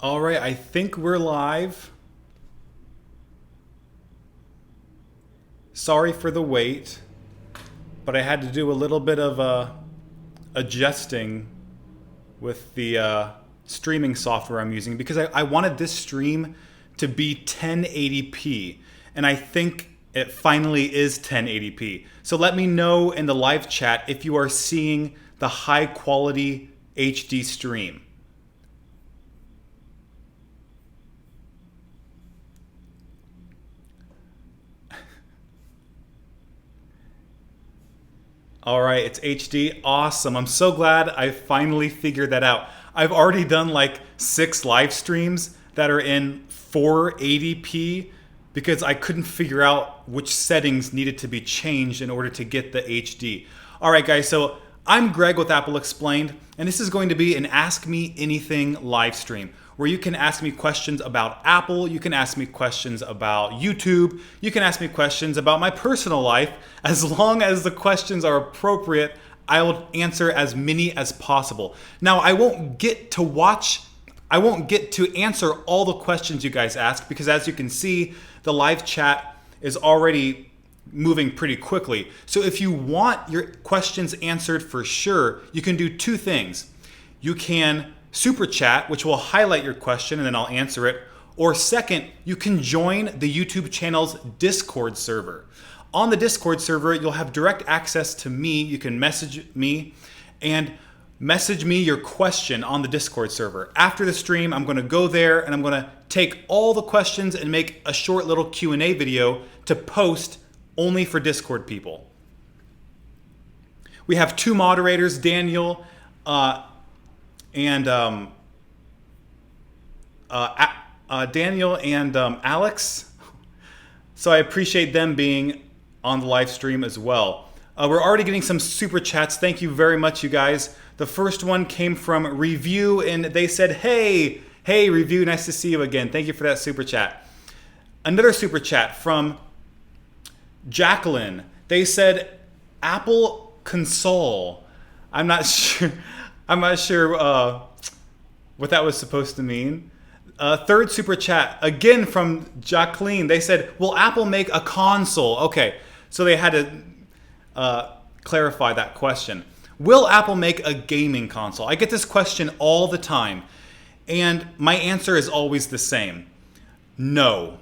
All right, I think we're live. Sorry for the wait, but I had to do a little bit of adjusting with the streaming software I'm using because I wanted this stream to be 1080p, and I think it finally is 1080p. So let me know in the live chat if you are seeing the high quality HD stream. All right, it's HD. Awesome. I'm so glad I finally figured that out. I've already done like 6 live streams that are in 480p because I couldn't figure out which settings needed to be changed in order to get the HD. All right, guys, so I'm Greg with Apple Explained, and this is going to be an Ask Me Anything live stream where you can ask me questions about Apple, you can ask me questions about YouTube, you can ask me questions about my personal life. As long as the questions are appropriate, I will answer as many as possible. Now, I won't get to answer all the questions you guys ask because as you can see, the live chat is already moving pretty quickly. So if you want your questions answered for sure, you can do 2 things. You can super chat, which will highlight your question and then I'll answer it. Or second, you can join the YouTube channel's Discord server. On the Discord server, you'll have direct access to me. You can message me and message me your question on the Discord server. After the stream, I'm going to go there and I'm going to take all the questions and make a short little Q&A video to post only for Discord people. We have 2 moderators, Daniel and Alex. So I appreciate them being on the live stream as well. We're already getting some super chats. Thank you very much, you guys. The first one came from Review, and they said, hey, Review, nice to see you again. Thank you for that super chat. Another super chat from Jacqueline. They said, Apple Console. I'm not sure what that was supposed to mean. Third super chat, again from Jacqueline. They said, will Apple make a console? Okay, so they had to clarify that question. Will Apple make a gaming console? I get this question all the time, and my answer is always the same. No.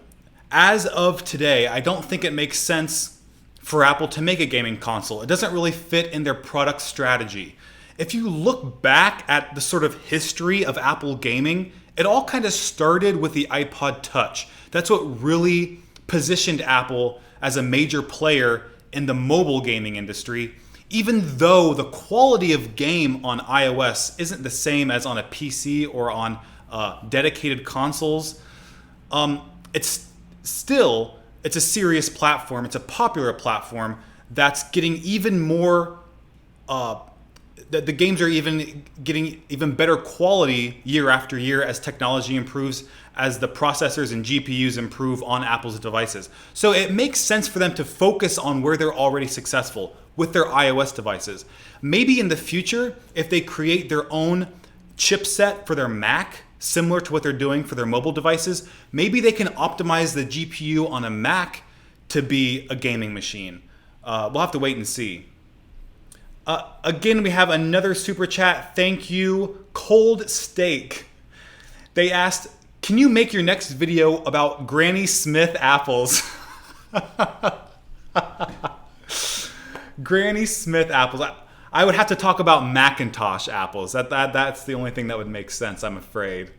As of today, I don't think it makes sense for Apple to make a gaming console. It doesn't really fit in their product strategy. If you look back at the sort of history of Apple gaming, it all kind of started with the iPod Touch. That's what really positioned Apple as a major player in the mobile gaming industry, even though the quality of game on iOS isn't the same as on a PC or on dedicated consoles. It's a serious platform. It's a popular platform that's getting even more the games are getting even better quality year after year as technology improves, as the processors and GPUs improve on Apple's devices. So it makes sense for them to focus on where they're already successful with their iOS devices. Maybe in the future, if they create their own chipset for their Mac, similar to what they're doing for their mobile devices, maybe they can optimize the GPU on a Mac to be a gaming machine. We'll have to wait and see. Again, we have another super chat. Thank you, Cold Steak. They asked, can you make your next video about Granny Smith apples? Granny Smith apples. I would have to talk about Macintosh apples. That's the only thing that would make sense, I'm afraid.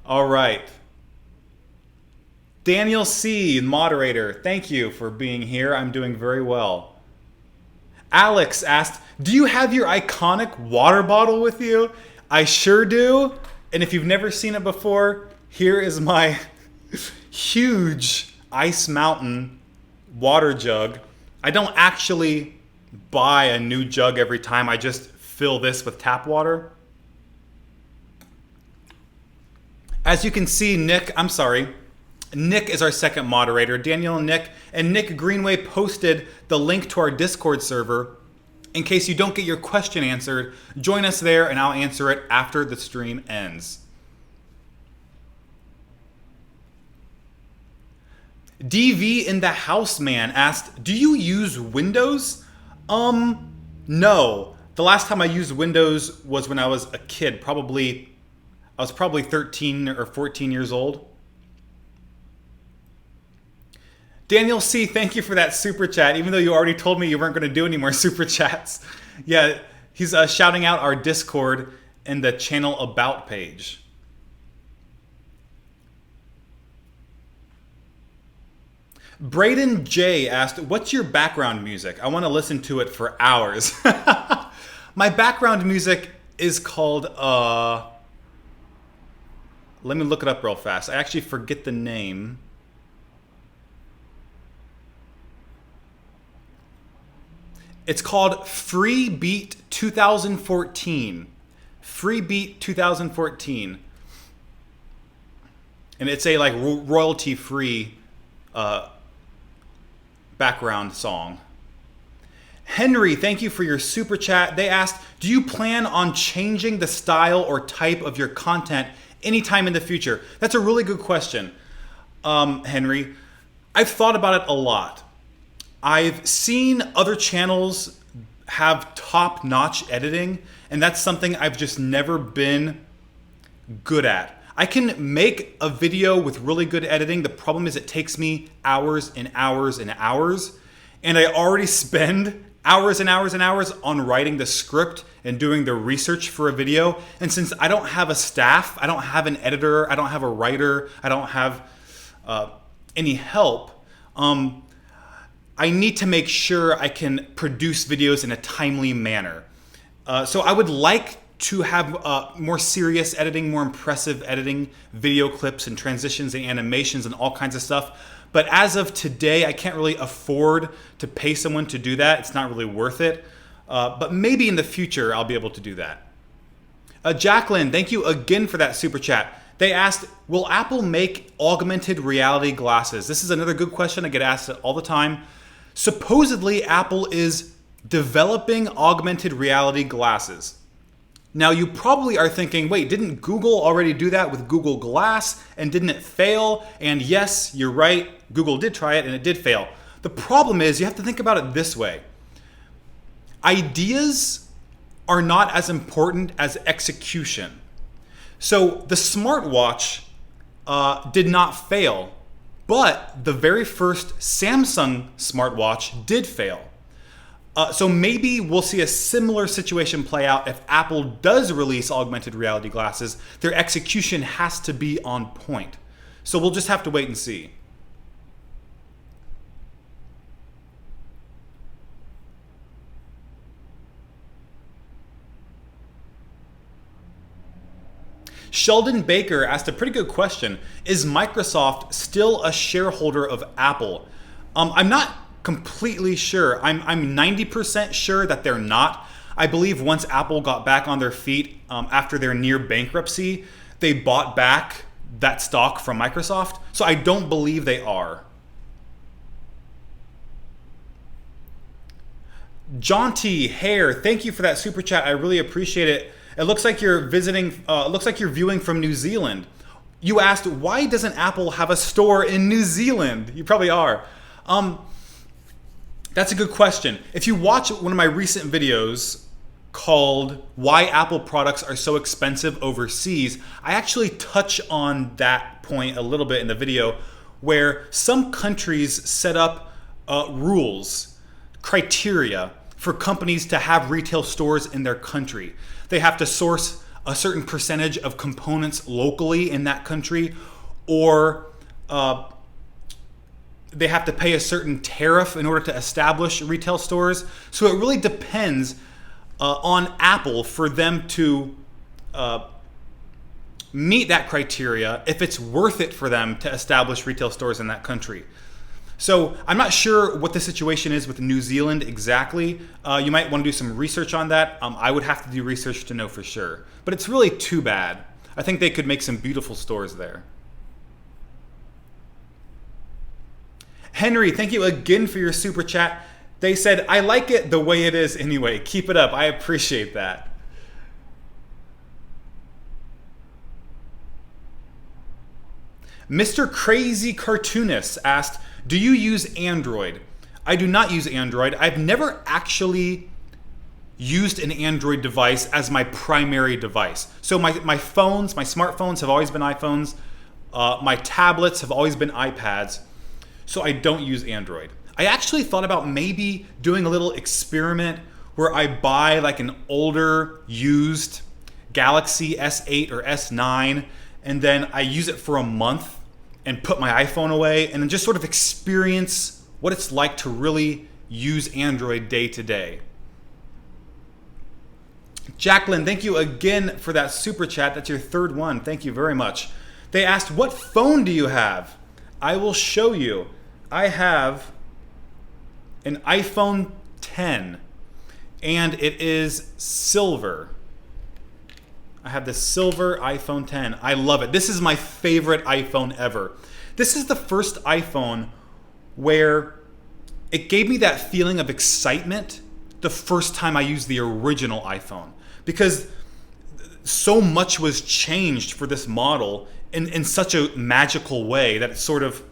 All right. Daniel C., moderator, thank you for being here. I'm doing very well. Alex asked, do you have your iconic water bottle with you? I sure do. And if you've never seen it before, here is my huge Ice Mountain water jug. I don't actually buy a new jug every time. I just fill this with tap water. As you can see, Nick, I'm sorry. Nick is our second moderator, Daniel and Nick Greenway posted the link to our Discord server. In case you don't get your question answered, join us there and I'll answer it after the stream ends. DV in the House Man asked, do you use Windows? No. The last time I used Windows was when I was a kid. I was probably 13 or 14 years old. Daniel C., thank you for that super chat, even though you already told me you weren't going to do any more super chats. Yeah, he's shouting out our Discord and the channel about page. Braden J. asked, what's your background music? I want to listen to it for hours. My background music is called, let me look it up real fast. I actually forget the name. It's called Free Beat 2014. Free Beat 2014. And it's a like royalty-free background song. Henry, thank you for your super chat. They asked, do you plan on changing the style or type of your content anytime in the future? That's a really good question, Henry. I've thought about it a lot. I've seen other channels have top-notch editing, and that's something I've just never been good at. I can make a video with really good editing. The problem is it takes me hours and hours and hours, and I already spend hours and hours and hours on writing the script and doing the research for a video. And since I don't have a staff, I don't have an editor, I don't have a writer, I don't have any help, I need to make sure I can produce videos in a timely manner. So I would like to have more serious editing, more impressive editing, video clips and transitions and animations and all kinds of stuff. But as of today, I can't really afford to pay someone to do that. It's not really worth it. But maybe in the future, I'll be able to do that. Jacqueline, thank you again for that super chat. They asked, will Apple make augmented reality glasses? This is another good question. I get asked it all the time. Supposedly, Apple is developing augmented reality glasses. Now, you probably are thinking, wait, didn't Google already do that with Google Glass and didn't it fail? And yes, you're right, Google did try it and it did fail. The problem is you have to think about it this way. Ideas are not as important as execution. So the smartwatch did not fail, but the very first Samsung smartwatch did fail. So maybe we'll see a similar situation play out if Apple does release augmented reality glasses. Their execution has to be on point. So we'll just have to wait and see. Sheldon Baker asked a pretty good question. Is Microsoft still a shareholder of Apple? I'm not completely sure. I'm 90% sure that they're not. I believe once Apple got back on their feet after their near bankruptcy, they bought back that stock from Microsoft. So I don't believe they are. Jaunty Hair, thank you for that super chat. I really appreciate it. It looks like you're visiting. Looks like you're viewing from New Zealand. You asked, why doesn't Apple have a store in New Zealand? You probably are. That's a good question. If you watch one of my recent videos called "Why Apple Products Are So Expensive Overseas," I actually touch on that point a little bit in the video, where some countries set up rules, criteria for companies to have retail stores in their country. They have to source a certain percentage of components locally in that country, or they have to pay a certain tariff in order to establish retail stores. So it really depends on Apple for them to meet that criteria, if it's worth it for them to establish retail stores in that country. So I'm not sure what the situation is with New Zealand exactly. You might want to do some research on that. I would have to do research to know for sure. But it's really too bad. I think they could make some beautiful stores there. Henry, thank you again for your super chat. They said, I like it the way it is anyway. Keep it up. I appreciate that. Mr. Crazy Cartoonist asked, do you use Android? I do not use Android. I've never actually used an Android device as my primary device. So my phones, my smartphones have always been iPhones. My tablets have always been iPads. So I don't use Android. I actually thought about maybe doing a little experiment where I buy like an older used Galaxy S8 or S9 and then I use it for a month and put my iPhone away and then just sort of experience what it's like to really use Android day to day. Jacqueline, thank you again for that super chat. That's your third one. Thank you very much. They asked, what phone do you have? I will show you. I have an iPhone 10 and it is silver. I have this silver iPhone 10. I love it. This is my favorite iPhone ever. This is the first iPhone where it gave me that feeling of excitement the first time I used the original iPhone, because so much was changed for this model in such a magical way that it sort of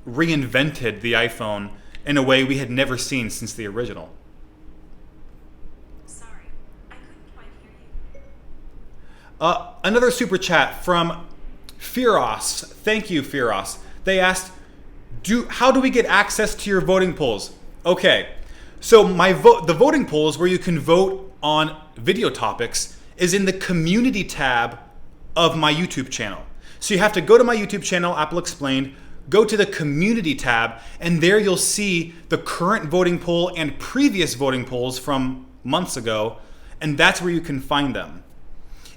reinvented the iPhone in a way we had never seen since the original. Sorry, I couldn't quite hear you. Another super chat from Firos. Thank you, Firos. They asked, how do we get access to your voting polls? Okay, so the voting polls where you can vote on video topics is in the community tab of my YouTube channel. So you have to go to my YouTube channel, Apple Explained, go to the community tab, and there you'll see the current voting poll and previous voting polls from months ago, and that's where you can find them.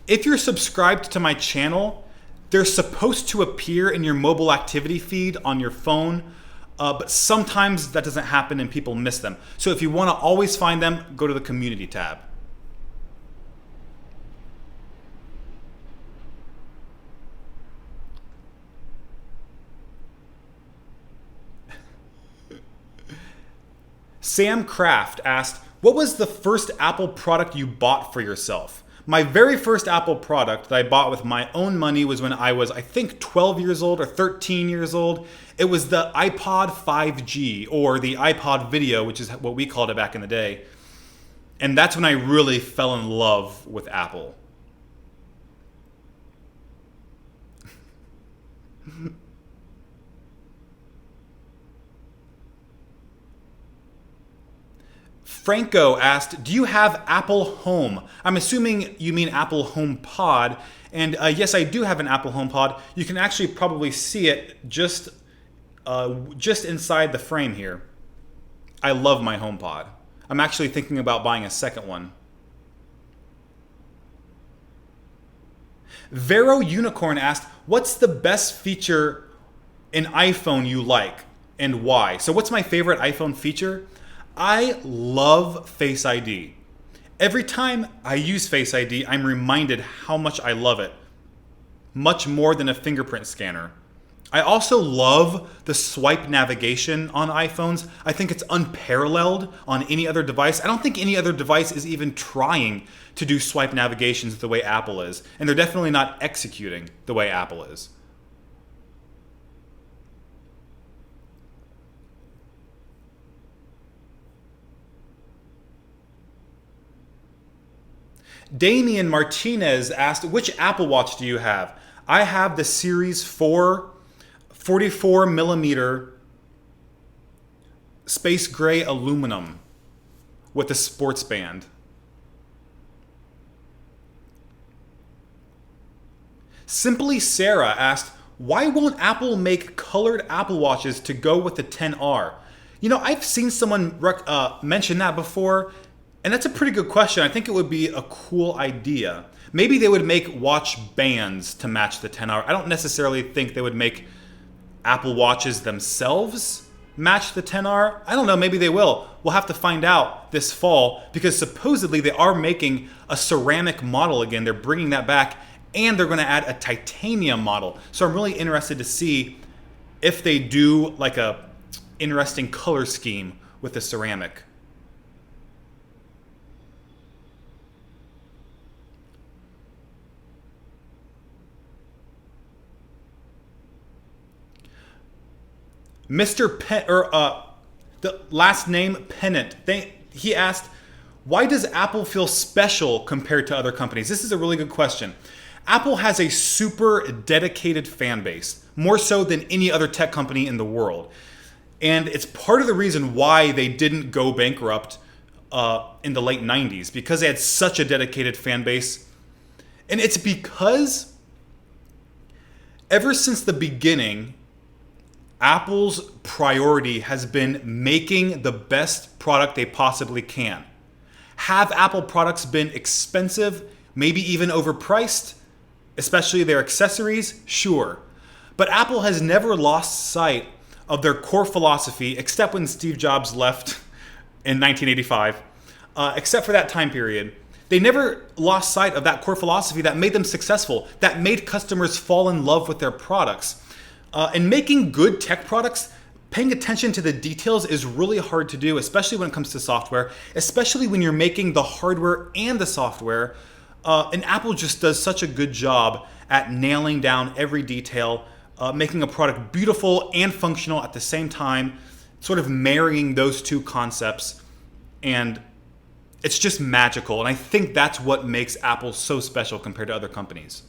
If you're subscribed to my channel, they're supposed to appear in your mobile activity feed on your phone, but sometimes that doesn't happen and people miss them. So if you want to always find them, go to the community tab. Sam Kraft asked, what was the first Apple product you bought for yourself? My very first Apple product that I bought with my own money was when I was, I think, 12 years old or 13 years old. It was the iPod 5G, or the iPod Video, which is what we called it back in the day. And that's when I really fell in love with Apple. Franco asked, do you have Apple Home? I'm assuming you mean Apple HomePod. And yes, I do have an Apple HomePod. You can actually probably see it just inside the frame here. I love my HomePod. I'm actually thinking about buying a second one. Vero Unicorn asked, what's the best feature in iPhone you like and why? So what's my favorite iPhone feature? I love Face ID. Every time I use Face ID, I'm reminded how much I love it. Much more than a fingerprint scanner. I also love the swipe navigation on iPhones. I think it's unparalleled on any other device. I don't think any other device is even trying to do swipe navigations the way Apple is. And they're definitely not executing the way Apple is. Damian Martinez asked, which Apple Watch do you have? I have the Series 4 44 millimeter space gray aluminum with a sports band. Simply Sarah asked, why won't Apple make colored Apple Watches to go with the XR? You know, I've seen someone mention that before. And that's a pretty good question. I think it would be a cool idea. Maybe they would make watch bands to match the XR. I don't necessarily think they would make Apple Watches themselves match the XR. I don't know, maybe they will. We'll have to find out this fall, because supposedly they are making a ceramic model again. They're bringing that back, and they're going to add a titanium model. So I'm really interested to see if they do like a interesting color scheme with the ceramic. Mr. The last name Pennant. He asked, why does Apple feel special compared to other companies? This is a really good question. Apple has a super dedicated fan base, more so than any other tech company in the world. And it's part of the reason why they didn't go bankrupt in the late 90s, because they had such a dedicated fan base. And it's because ever since the beginning, Apple's priority has been making the best product they possibly can. Have Apple products been expensive, maybe even overpriced, especially their accessories? Sure. But Apple has never lost sight of their core philosophy, except when Steve Jobs left in 1985. Except for that time period, they never lost sight of that core philosophy that made them successful, that made customers fall in love with their products. And making good tech products, paying attention to the details is really hard to do, especially when it comes to software, especially when you're making the hardware and the software. And Apple just does such a good job at nailing down every detail, making a product beautiful and functional at the same time, sort of marrying those two concepts. And it's just magical. And I think that's what makes Apple so special compared to other companies.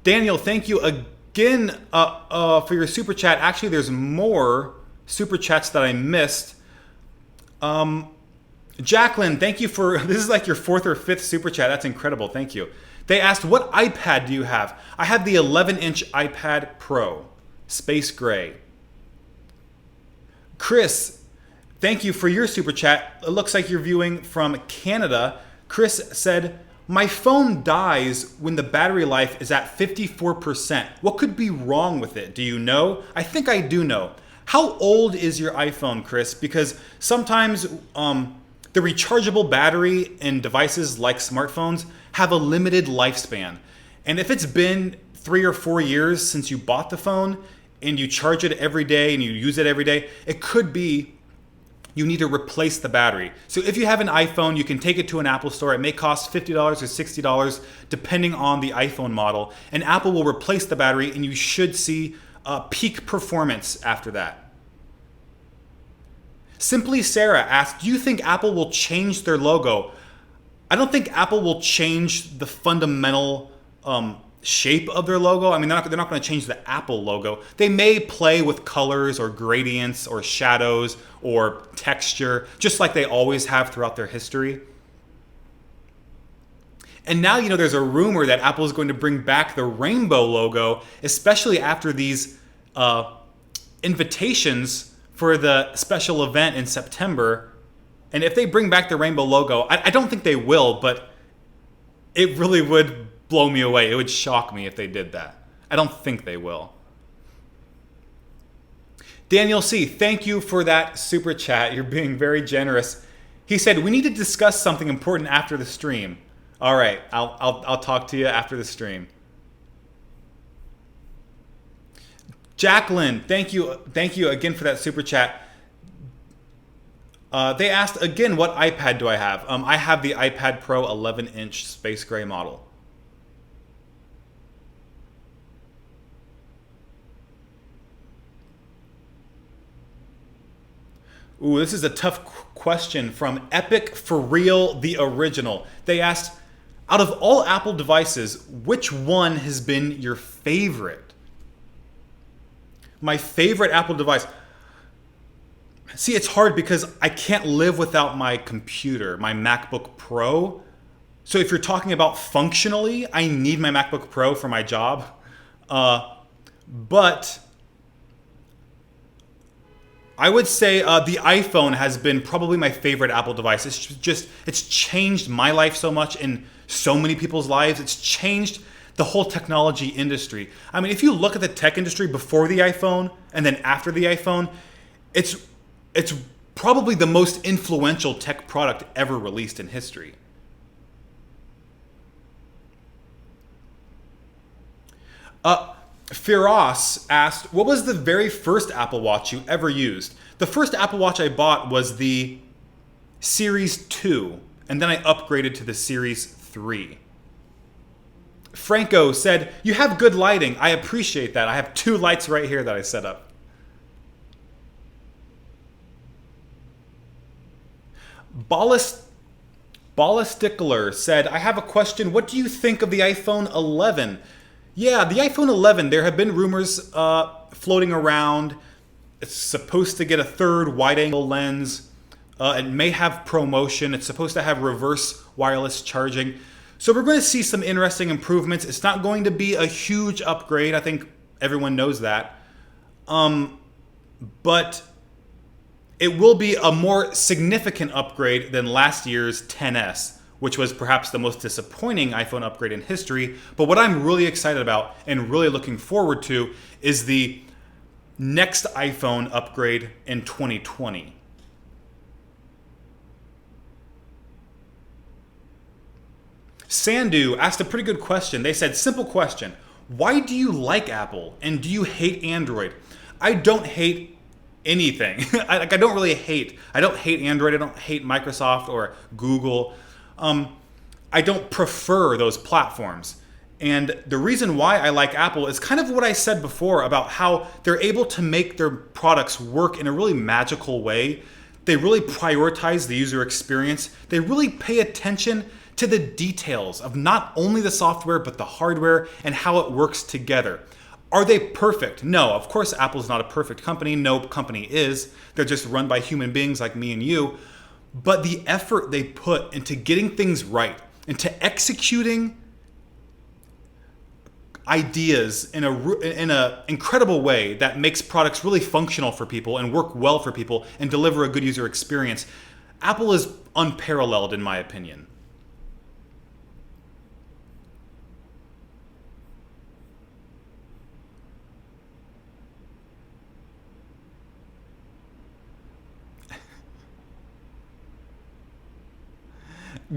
Daniel, thank you again for your super chat. Actually, there's more super chats that I missed. Jacqueline, thank you for, this is like your fourth or fifth super chat. That's incredible. Thank you. They asked, what iPad do you have? I have the 11-inch iPad Pro, space gray. Chris, thank you for your super chat. It looks like you're viewing from Canada. Chris said, my phone dies when the battery life is at 54%. What could be wrong with it? Do you know? I think I do know. How old is your iPhone, Chris? Because sometimes the rechargeable battery in devices like smartphones have a limited lifespan. And if it's been 3 or 4 years since you bought the phone and you charge it every day and you use it every day, it could be you need to replace the battery. So if you have an iPhone, you can take it to an Apple store. It may cost $50 or $60 depending on the iPhone model. And Apple will replace the battery and you should see peak performance after that. Simply Sarah asked, do you think Apple will change their logo? I don't think Apple will change the fundamental shape of their logo. I mean, they're not going to change the Apple logo. They may play with colors or gradients or shadows or texture, just like they always have throughout their history. And now, there's a rumor that Apple is going to bring back the rainbow logo, especially after these invitations for the special event in September. And if they bring back the rainbow logo, I don't think they will, but it really would blow me away. It would shock me if they did that. I don't think they will. Daniel C., thank you for that super chat. You're being very generous. He said, we need to discuss something important after the stream. All right, I'll talk to you after the stream. Jacqueline, thank you again for that super chat. They asked again, what iPad do I have? I have the iPad Pro 11-inch space gray model. Ooh, this is a tough question from Epic For Real, the original. They asked, out of all Apple devices, which one has been your favorite? My favorite Apple device. See, it's hard because I can't live without my computer, my MacBook Pro. So if you're talking about functionally, I need my MacBook Pro for my job. But I would say the iPhone has been probably my favorite Apple device. It's changed my life so much in so many people's lives. It's changed the whole technology industry. I mean, if you look at the tech industry before the iPhone and then after the iPhone, it's probably the most influential tech product ever released in history. Firas asked, what was the very first Apple Watch you ever used? The first Apple Watch I bought was the Series 2, and then I upgraded to the Series 3. Franco said, you have good lighting. I appreciate that. I have 2 lights right here that I set up. Ballistickler said, I have a question. What do you think of the iPhone 11? Yeah, the iPhone 11, there have been rumors floating around. It's supposed to get a third wide-angle lens. It may have ProMotion. It's supposed to have reverse wireless charging. So we're going to see some interesting improvements. It's not going to be a huge upgrade. I think everyone knows that. But it will be a more significant upgrade than last year's XS, which was perhaps the most disappointing iPhone upgrade in history. But what I'm really excited about and really looking forward to is the next iPhone upgrade in 2020. Sandu asked a pretty good question. They said, simple question. Why do you like Apple and do you hate Android? I don't hate anything. I don't really hate. I don't hate Android. I don't hate Microsoft or Google. I don't prefer those platforms. And the reason why I like Apple is kind of what I said before about how they're able to make their products work in a really magical way. They really prioritize the user experience. They really pay attention to the details of not only the software, but the hardware and how it works together. Are they perfect? No, of course Apple's not a perfect company. No company is. They're just run by human beings like me and you. But the effort they put into getting things right, into executing ideas in a incredible way that makes products really functional for people and work well for people and deliver a good user experience, Apple is unparalleled in my opinion.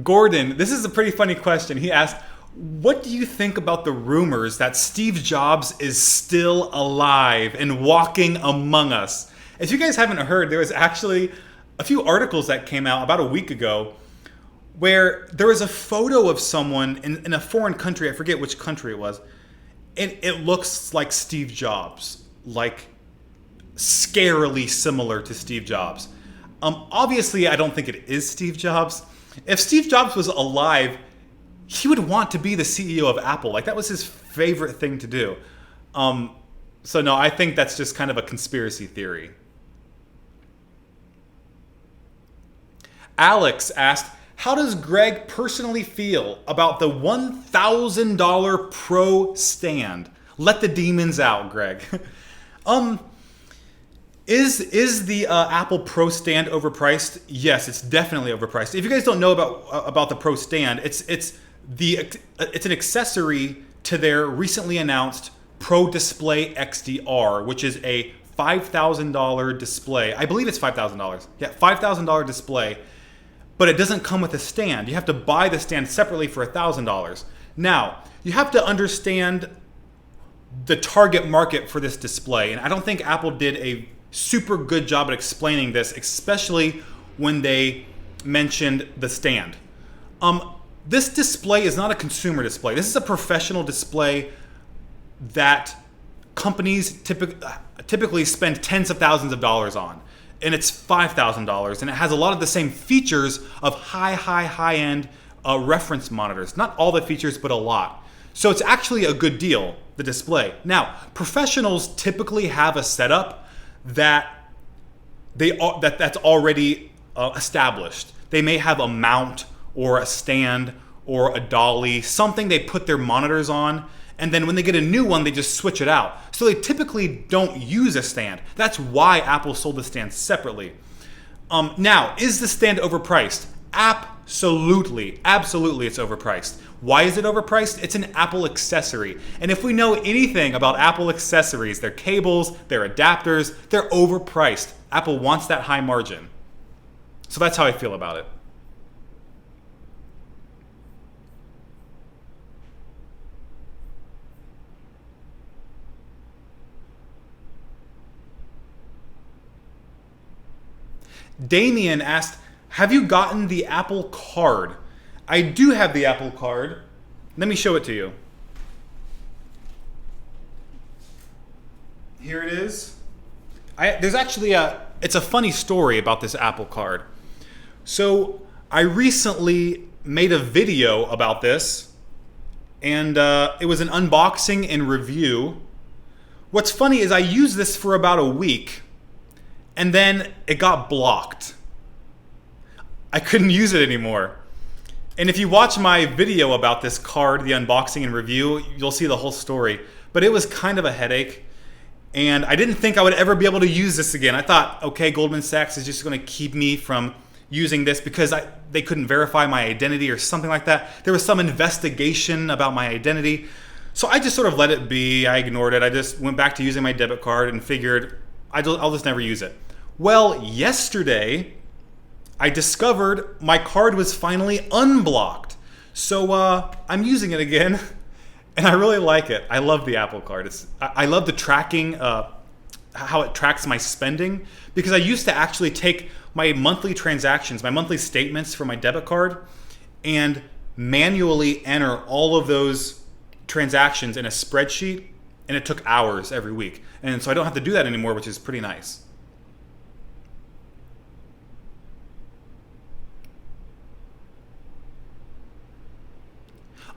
Gordon, this is a pretty funny question. He asked, what do you think about the rumors that Steve Jobs is still alive and walking among us? If you guys haven't heard, there was actually a few articles that came out about a week ago where there was a photo of someone in a foreign country. I forget which country it was. And it looks like Steve Jobs, like scarily similar to Steve Jobs. Obviously, I don't think it is Steve Jobs. If Steve Jobs was alive, he would want to be the CEO of Apple. Like, that was his favorite thing to do. So no, I think that's just kind of a conspiracy theory. Alex asked, how does Greg personally feel about the $1,000 Pro stand? Let the demons out, Greg. Is the Apple Pro stand overpriced? Yes, it's definitely overpriced. If you guys don't know about the Pro stand, it's an accessory to their recently announced Pro Display XDR, which is a $5,000 display. I believe it's $5,000. Yeah, $5,000 display, but it doesn't come with a stand. You have to buy the stand separately for $1,000. Now, you have to understand the target market for this display, and I don't think Apple did a super good job at explaining this, especially when they mentioned the stand. This display is not a consumer display. This is a professional display that companies typically spend tens of thousands of dollars on. And it's $5,000, and it has a lot of the same features of high-end reference monitors. Not all the features, but a lot. So it's actually a good deal, the display. Now, professionals typically have a setup that's already established. They may have a mount or a stand or a dolly, something they put their monitors on, and then when they get a new one, they just switch it out. So they typically don't use a stand. That's why Apple sold the stand separately. Now, is the stand overpriced? Absolutely. Absolutely it's overpriced. Why is it overpriced? It's an Apple accessory. And if we know anything about Apple accessories, their cables, their adapters, they're overpriced. Apple wants that high margin. So that's how I feel about it. Damien asked, have you gotten the Apple Card? I do have the Apple Card. Let me show it to you. Here it is. There's actually it's a funny story about this Apple Card. So I recently made a video about this, and it was an unboxing and review. What's funny is I used this for about a week, and then it got blocked. I couldn't use it anymore. And if you watch my video about this card, the unboxing and review, you'll see the whole story. But it was kind of a headache, and I didn't think I would ever be able to use this again. I thought, okay, Goldman Sachs is just going to keep me from using this because they couldn't verify my identity or something like that. There was some investigation about my identity. So I just sort of let it be. I ignored it. I just went back to using my debit card and figured I'll just never use it. Well, yesterday, I discovered my card was finally unblocked. So I'm using it again, and I really like it. I love the Apple Card. I love the tracking, how it tracks my spending, because I used to actually take my monthly transactions, my monthly statements for my debit card, and manually enter all of those transactions in a spreadsheet, and it took hours every week. And so I don't have to do that anymore, which is pretty nice.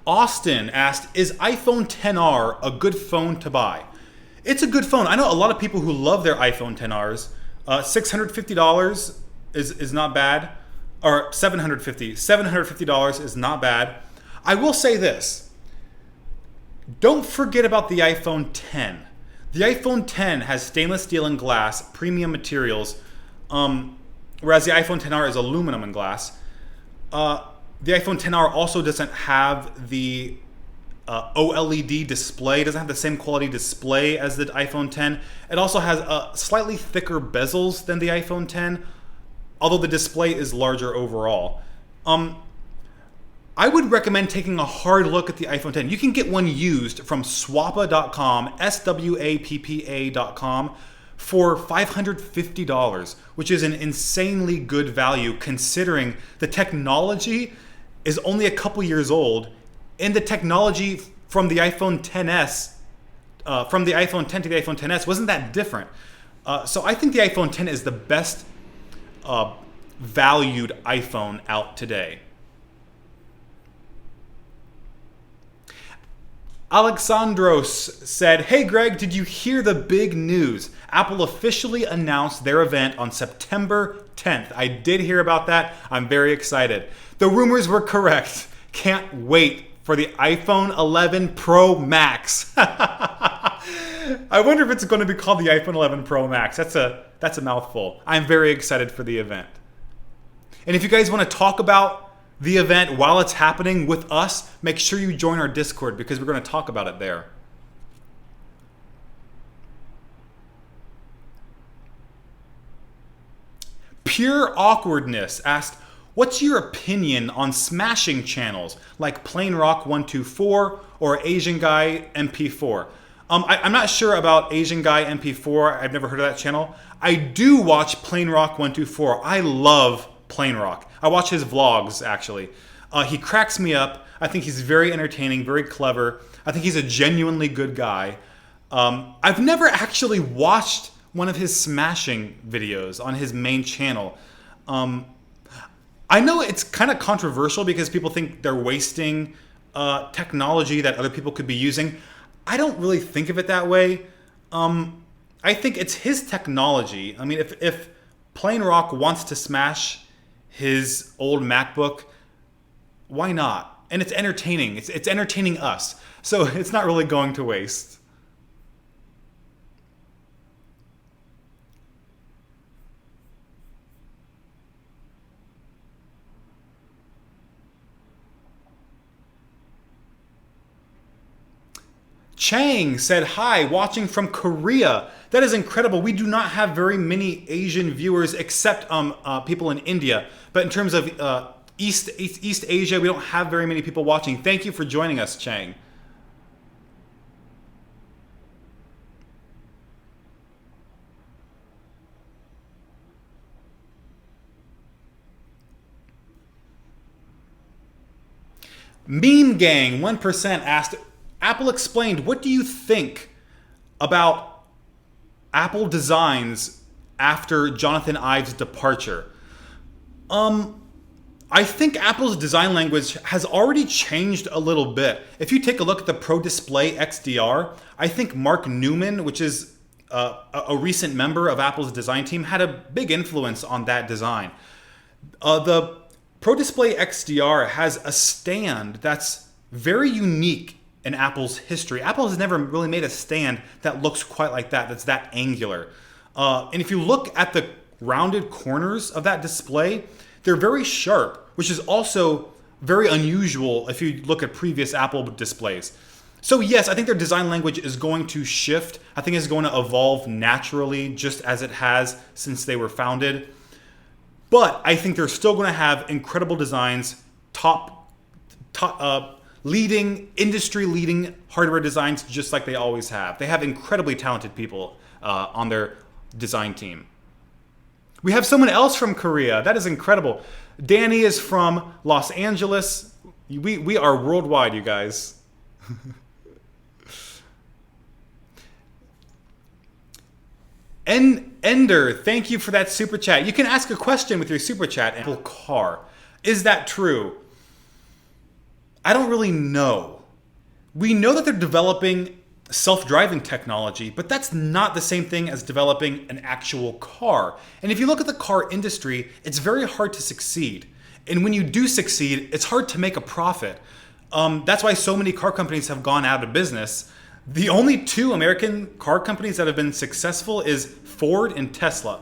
Austin asked, is iPhone XR a good phone to buy? It's a good phone. I know a lot of people who love their iPhone XRs. $650 is not bad. Or $750 is not bad. I will say this. Don't forget about the iPhone X. The iPhone X has stainless steel and glass, premium materials, whereas the iPhone XR is aluminum and glass. The iPhone XR also doesn't have the OLED display. It doesn't have the same quality display as the iPhone X. It also has slightly thicker bezels than the iPhone X, although the display is larger overall. I would recommend taking a hard look at the iPhone X. You can get one used from swappa.com, swappa.com, for $550, which is an insanely good value considering the technology is only a couple years old, and the technology from the iPhone XS, from the iPhone X to the iPhone XS wasn't that different. So I think the iPhone X is the best valued iPhone out today. Alexandros said, hey Greg, did you hear the big news? Apple officially announced their event on September 10th. I did hear about that. I'm very excited. The rumors were correct. Can't wait for the iPhone 11 Pro Max. I wonder if it's going to be called the iPhone 11 Pro Max. That's a mouthful. I'm very excited for the event. And if you guys want to talk about the event while it's happening with us, make sure you join our Discord because we're going to talk about it there. Pure Awkwardness asked, what's your opinion on smashing channels like Plain Rock 124 or Asian Guy MP4? I'm not sure about Asian Guy MP4. I've never heard of that channel. I do watch Plain Rock 124. I love Plain Rock. I watch his vlogs, actually. He cracks me up. I think he's very entertaining, very clever. I think he's a genuinely good guy. I've never actually watched one of his smashing videos on his main channel. I know it's kind of controversial because people think they're wasting technology that other people could be using. I don't really think of it that way. I think it's his technology. I mean, if Plain Rock wants to smash his old MacBook, why not? And it's entertaining. It's entertaining us. So it's not really going to waste. Chang said, hi, watching from Korea. That is incredible. We do not have very many Asian viewers except people in India. But in terms of East Asia, we don't have very many people watching. Thank you for joining us, Chang. Meme Gang 1% asked, Apple explained, what do you think about Apple designs after Jonathan Ive's departure? I think Apple's design language has already changed a little bit. If you take a look at the Pro Display XDR, I think Mark Newman, which is a recent member of Apple's design team, had a big influence on that design. The Pro Display XDR has a stand that's very unique in Apple's history. Apple has never really made a stand that looks quite like that, that's that angular. And if you look at the rounded corners of that display, they're very sharp, which is also very unusual if you look at previous Apple displays. So yes, I think their design language is going to shift. I think it's going to evolve naturally, just as it has since they were founded. But I think they're still going to have incredible designs, leading, industry-leading hardware designs, just like they always have. They have incredibly talented people on their design team. We have someone else from Korea. That is incredible. Danny is from Los Angeles. We are worldwide, you guys. Ender, thank you for that super chat. You can ask a question with your super chat. Apple Car. Is that true? I don't really know. We know that they're developing self-driving technology, but that's not the same thing as developing an actual car. And if you look at the car industry, it's very hard to succeed. And when you do succeed, it's hard to make a profit. That's why so many car companies have gone out of business. The only two American car companies that have been successful is Ford and Tesla.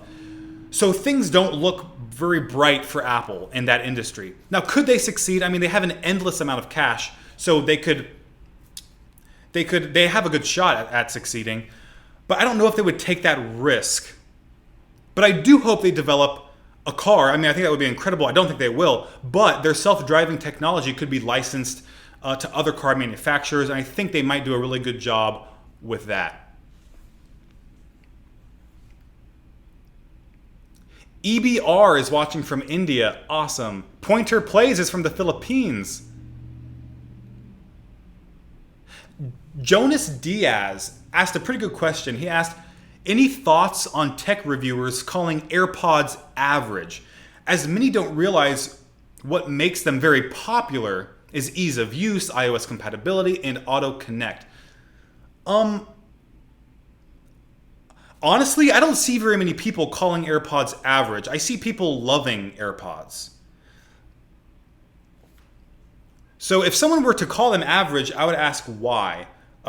So things don't look very bright for Apple in that industry. Now, could they succeed? I mean, they have an endless amount of cash, so they have a good shot at succeeding. But I don't know if they would take that risk. But I do hope they develop a car. I mean, I think that would be incredible. I don't think they will. But their self-driving technology could be licensed to other car manufacturers, and I think they might do a really good job with that. EBR is watching from India. Awesome. Pointer Plays is from the Philippines. Jonas Diaz asked a pretty good question. He asked, any thoughts on tech reviewers calling AirPods average? As many don't realize what makes them very popular is ease of use, iOS compatibility, and auto connect. Honestly, I don't see very many people calling AirPods average. I see people loving AirPods. So if someone were to call them average, I would ask why.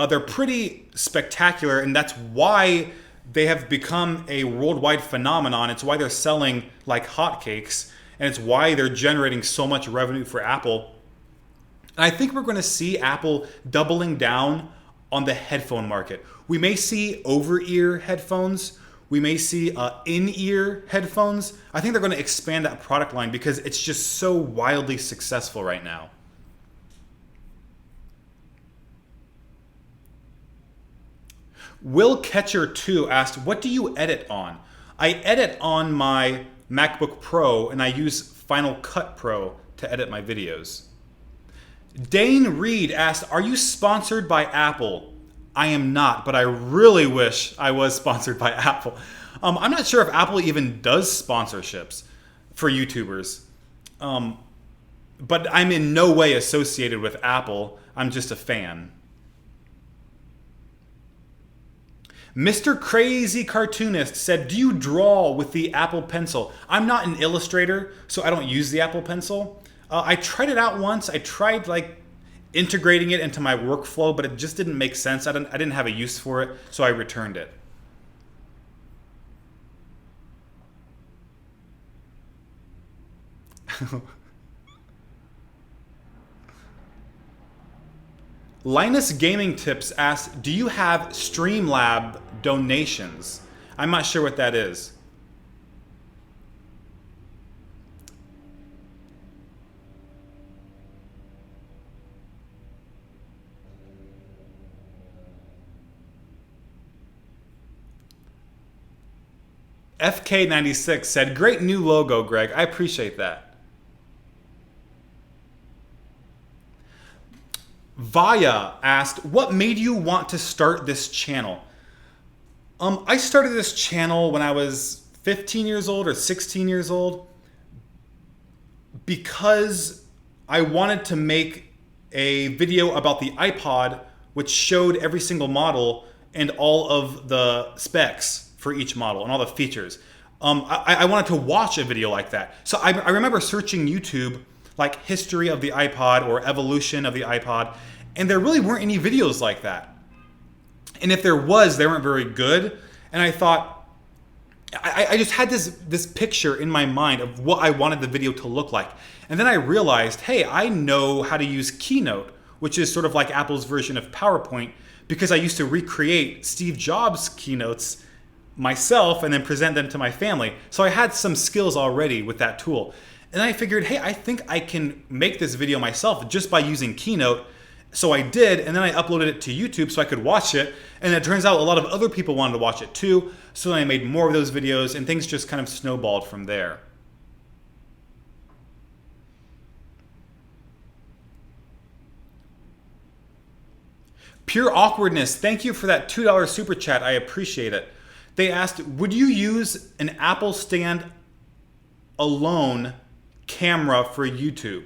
They're pretty spectacular, and that's why they have become a worldwide phenomenon. It's why they're selling like hotcakes, and it's why they're generating so much revenue for Apple. And I think we're going to see Apple doubling down on the headphone market. We may see over-ear headphones. We may see in-ear headphones. I think they're going to expand that product line because it's just so wildly successful right now. Will Catcher 2 asked, what do you edit on? I edit on my MacBook Pro, and I use Final Cut Pro to edit my videos. Dane Reed asked, are you sponsored by Apple? I am not, but I really wish I was sponsored by Apple. I'm not sure if Apple even does sponsorships for YouTubers. But I'm in no way associated with Apple. I'm just a fan. Mr. Crazy Cartoonist said, do you draw with the Apple Pencil? I'm not an illustrator, so I don't use the Apple Pencil. I tried it out once. I tried integrating it into my workflow, but it just didn't make sense. I didn't have a use for it, so I returned it. Linus Gaming Tips asked, do you have Streamlab donations? I'm not sure what that is. FK96 said, great new logo, Greg. I appreciate that. Vaya asked, what made you want to start this channel? I started this channel when I was 15 years old or 16 years old because I wanted to make a video about the iPod which showed every single model and all of the specs for each model and all the features. I wanted to watch a video like that. So I remember searching YouTube, like history of the iPod or evolution of the iPod, and there really weren't any videos like that. And if there was, they weren't very good. And I thought, I just had this picture in my mind of what I wanted the video to look like. And then I realized, hey, I know how to use Keynote, which is sort of like Apple's version of PowerPoint, because I used to recreate Steve Jobs' keynotes myself and then present them to my family. So I had some skills already with that tool. And I figured, hey, I think I can make this video myself just by using Keynote. So I did, and then I uploaded it to YouTube so I could watch it. And it turns out a lot of other people wanted to watch it too. So then I made more of those videos, and things just kind of snowballed from there. Pure Awkwardness, thank you for that $2 super chat. I appreciate it. They asked, would you use an Apple stand alone camera for YouTube?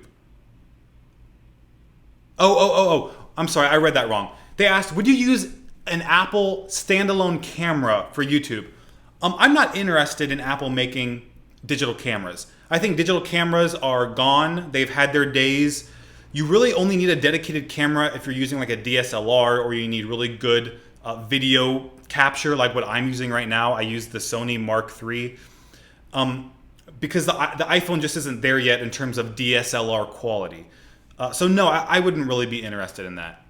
Oh, I'm sorry, I read that wrong. They asked, would you use an Apple standalone camera for YouTube? I'm not interested in Apple making digital cameras. I think digital cameras are gone. They've had their days. You really only need a dedicated camera if you're using like a DSLR, or you need really good video capture like what I'm using right now. I use the Sony Mark III because the iPhone just isn't there yet in terms of DSLR quality. So no, I wouldn't really be interested in that.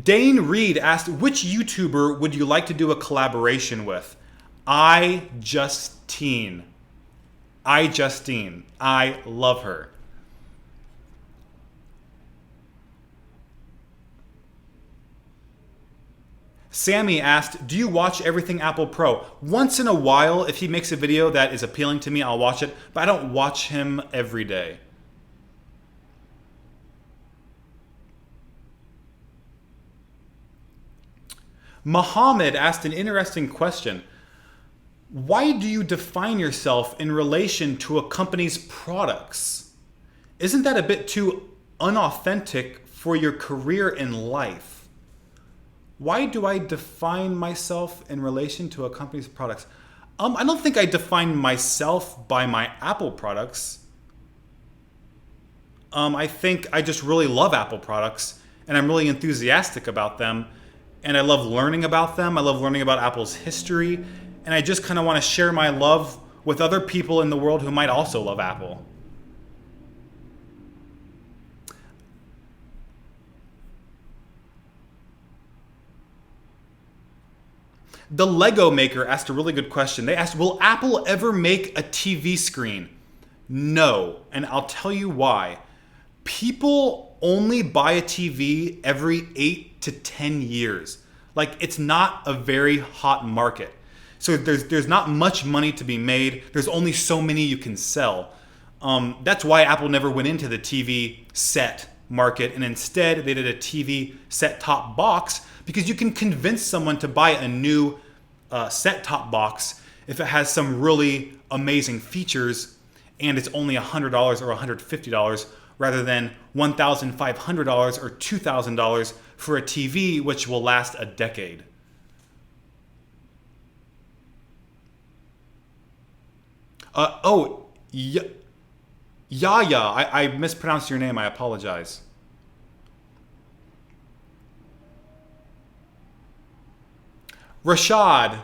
Dane Reed asked, which YouTuber would you like to do a collaboration with? iJustine. I love her. Sammy asked, do you watch everything Apple Pro? Once in a while, if he makes a video that is appealing to me, I'll watch it, but I don't watch him every day. Muhammad asked an interesting question. Why do you define yourself in relation to a company's products? Isn't that a bit too unauthentic for your career in life? Why do I define myself in relation to a company's products? I don't think I define myself by my Apple products. I think I just really love Apple products, and I'm really enthusiastic about them, and I love learning about them. I love learning about Apple's history, and I just kind of want to share my love with other people in the world who might also love Apple. The Lego Maker asked a really good question. They asked, will Apple ever make a TV screen? No, and I'll tell you why. People only buy a TV every 8 to 10 years. Like, it's not a very hot market. So there's not much money to be made. There's only so many you can sell. That's why Apple never went into the TV set market, and instead they did a TV set-top box, because you can convince someone to buy a new set-top box if it has some really amazing features and it's only $100 or $150 rather than $1,500 or $2,000 for a TV which will last a decade. Yaya, I mispronounced your name. I apologize. Rashad,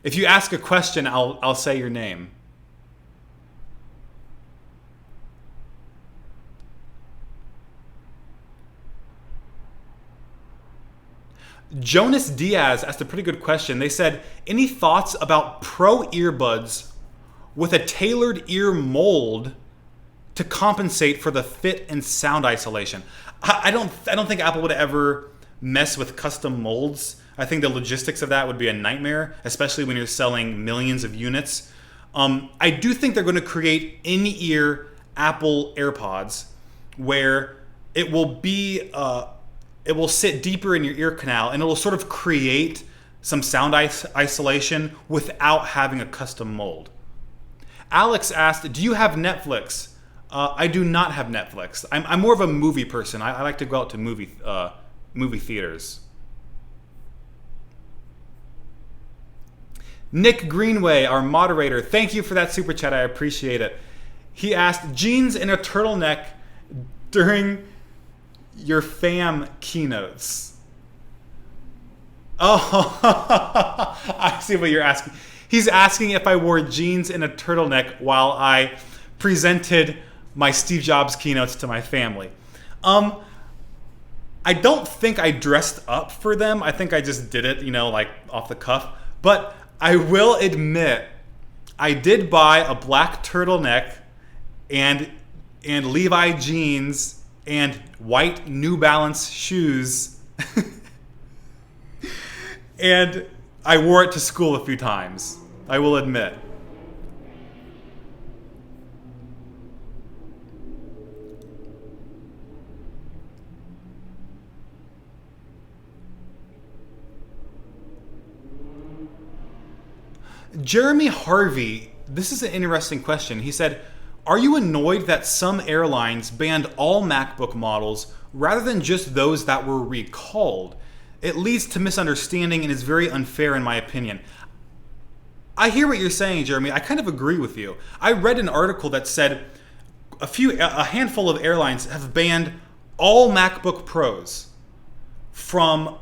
if you ask a question, I'll say your name. Jonas Diaz asked a pretty good question. They said, any thoughts about Pro earbuds with a tailored ear mold to compensate for the fit and sound isolation? I don't think Apple would ever mess with custom molds. I think the logistics of that would be a nightmare, especially when you're selling millions of units. I do think they're going to create in-ear Apple AirPods where it will be it will sit deeper in your ear canal, and it will sort of create some sound isolation without having a custom mold. Alex asked, do you have Netflix? I do not have Netflix. I'm more of a movie person. I like to go out to movie theaters. Nick Greenway, our moderator, thank you for that super chat. I appreciate it. He asked, jeans in a turtleneck during your fam keynotes. Oh, I see what you're asking. He's asking if I wore jeans and a turtleneck while I presented my Steve Jobs keynotes to my family. I don't think I dressed up for them. I think I just did it, like off the cuff. But I will admit, I did buy a black turtleneck and Levi jeans and white New Balance shoes. And I wore it to school a few times, I will admit. Jeremy Harvey, this is an interesting question. He said, are you annoyed that some airlines banned all MacBook models rather than just those that were recalled? It leads to misunderstanding and is very unfair in my opinion. I hear what you're saying, Jeremy. I kind of agree with you. I read an article that said a handful of airlines have banned all MacBook Pros from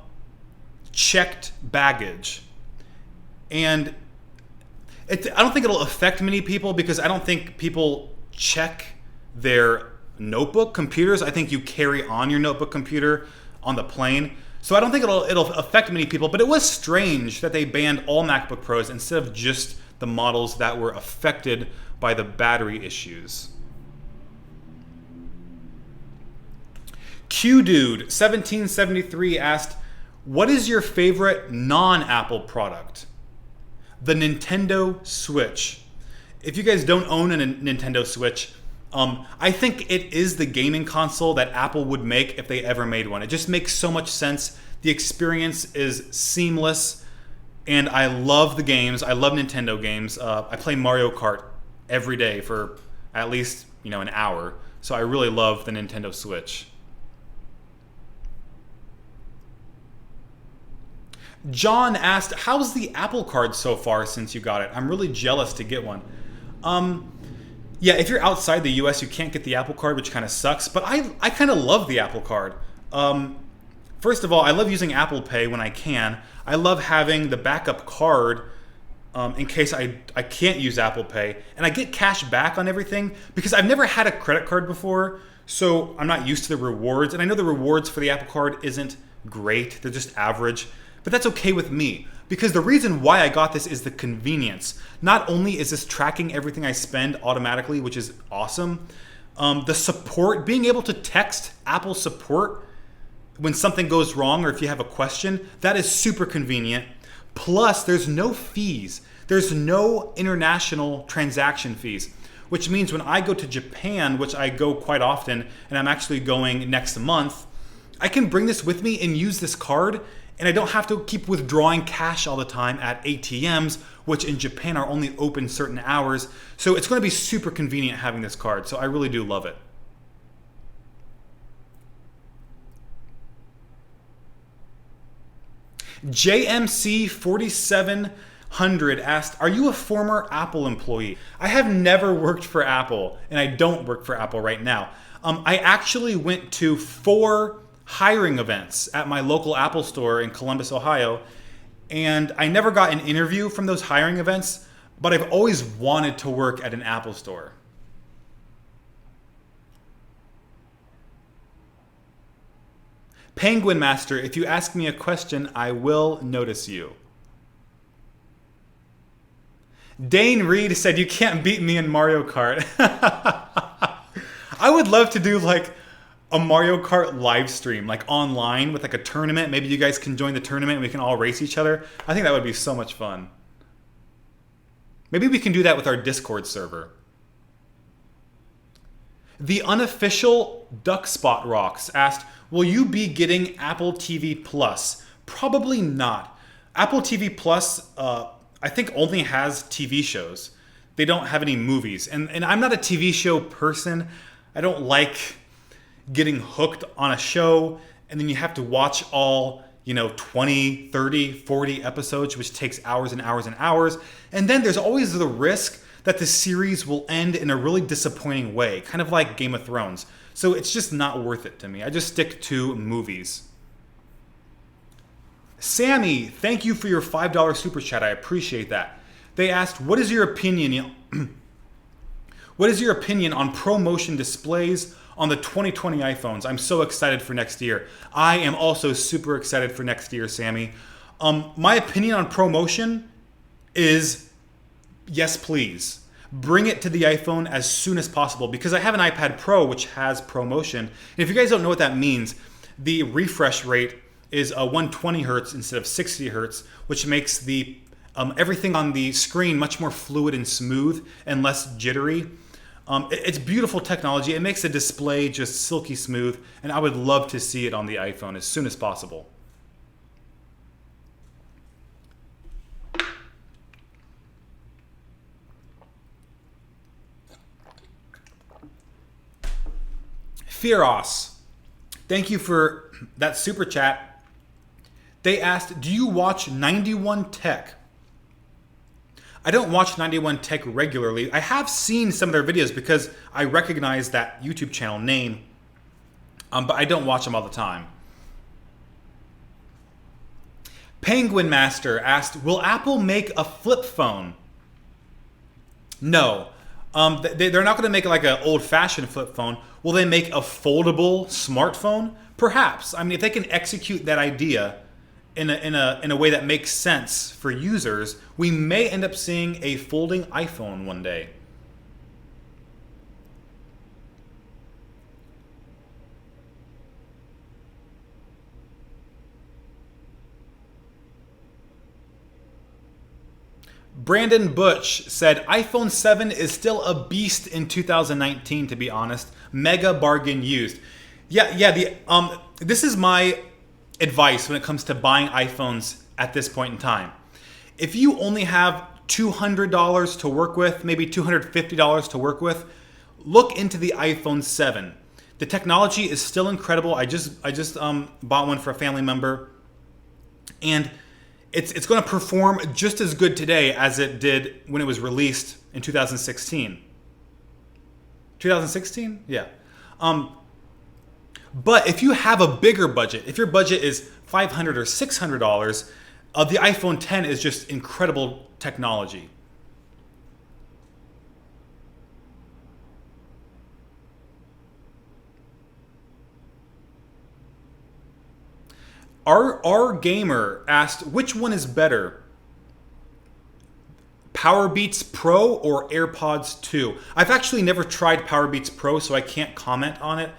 checked baggage. And I don't think it'll affect many people because I don't think people check their notebook computers. I think you carry on your notebook computer on the plane. So I don't think it'll affect many people, but it was strange that they banned all MacBook Pros instead of just the models that were affected by the battery issues. QDude1773 asked, what is your favorite non-Apple product? The Nintendo Switch. If you guys don't own a Nintendo Switch, I think it is the gaming console that Apple would make if they ever made one. It just makes so much sense. The experience is seamless, and I love the games. I love Nintendo games. I play Mario Kart every day for at least an hour. So I really love the Nintendo Switch. John asked, how's the Apple Card so far since you got it? I'm really jealous to get one. Yeah, if you're outside the US, you can't get the Apple Card, which kind of sucks. But I kind of love the Apple Card. First of all, I love using Apple Pay when I can. I love having the backup card in case I can't use Apple Pay. And I get cash back on everything because I've never had a credit card before. So I'm not used to the rewards. And I know the rewards for the Apple Card isn't great. They're just average. But that's okay with me because the reason why I got this is the convenience. Not only is this tracking everything I spend automatically, which is awesome, the support, being able to text Apple support when something goes wrong or if you have a question, that is super convenient. Plus, there's no fees. There's no international transaction fees, which means when I go to Japan, which I go quite often, and I'm actually going next month, I can bring this with me and use this card. And I don't have to keep withdrawing cash all the time at ATMs, which in Japan are only open certain hours. So it's going to be super convenient having this card. So I really do love it. JMC4700 asked, are you a former Apple employee? I have never worked for Apple, and I don't work for Apple right now. I actually went to 4 hiring events at my local Apple store in Columbus, Ohio. And I never got an interview from those hiring events, but I've always wanted to work at an Apple store. Penguin Master, if you ask me a question, I will notice you. Dane Reed said, you can't beat me in Mario Kart. I would love to do a Mario Kart live stream, online with a tournament. Maybe you guys can join the tournament and we can all race each other. I think that would be so much fun. Maybe we can do that with our Discord server. The unofficial Duck Spot Rocks asked, will you be getting Apple TV Plus? Probably not. Apple TV Plus, I think, only has TV shows. They don't have any movies. And I'm not a TV show person. I don't like getting hooked on a show and then you have to watch all 20, 30, 40 episodes, which takes hours and hours and hours. And then there's always the risk that the series will end in a really disappointing way, kind of like Game of Thrones. So it's just not worth it to me. I just stick to movies. Sammy, thank you for your $5 super chat. I appreciate that. They asked, what is your opinion on ProMotion displays on the 2020 iPhones? I'm so excited for next year. I am also super excited for next year, Sammy. My opinion on ProMotion is yes, please. Bring it to the iPhone as soon as possible because I have an iPad Pro which has ProMotion. And if you guys don't know what that means, the refresh rate is 120 hertz instead of 60 hertz, which makes the everything on the screen much more fluid and smooth and less jittery. It's beautiful technology. It makes the display just silky smooth, and I would love to see it on the iPhone as soon as possible. Firos, thank you for that super chat. They asked, do you watch 91 Tech? I don't watch 91 Tech regularly. I have seen some of their videos because I recognize that YouTube channel name, but I don't watch them all the time. Penguin Master asked, will Apple make a flip phone? No. They're not going to make like an old-fashioned flip phone. Will they make a foldable smartphone? Perhaps. I mean, if they can execute that idea in a way that makes sense for users, we may end up seeing a folding iPhone one day. Brandon Butch said, iPhone 7 is still a beast in 2019, to be honest. Mega bargain used. This is my advice when it comes to buying iPhones at this point in time. If you only have $200 to work with, maybe $250 to work with, look into the iPhone 7. The technology is still incredible. I just bought one for a family member, and it's going to perform just as good today as it did when it was released in 2016. 2016? Yeah. But if you have a bigger budget, if your budget is $500 or $600, the iPhone 10 is just incredible technology. Our gamer asked, which one is better? Powerbeats Pro or AirPods 2? I've actually never tried Powerbeats Pro, so I can't comment on it.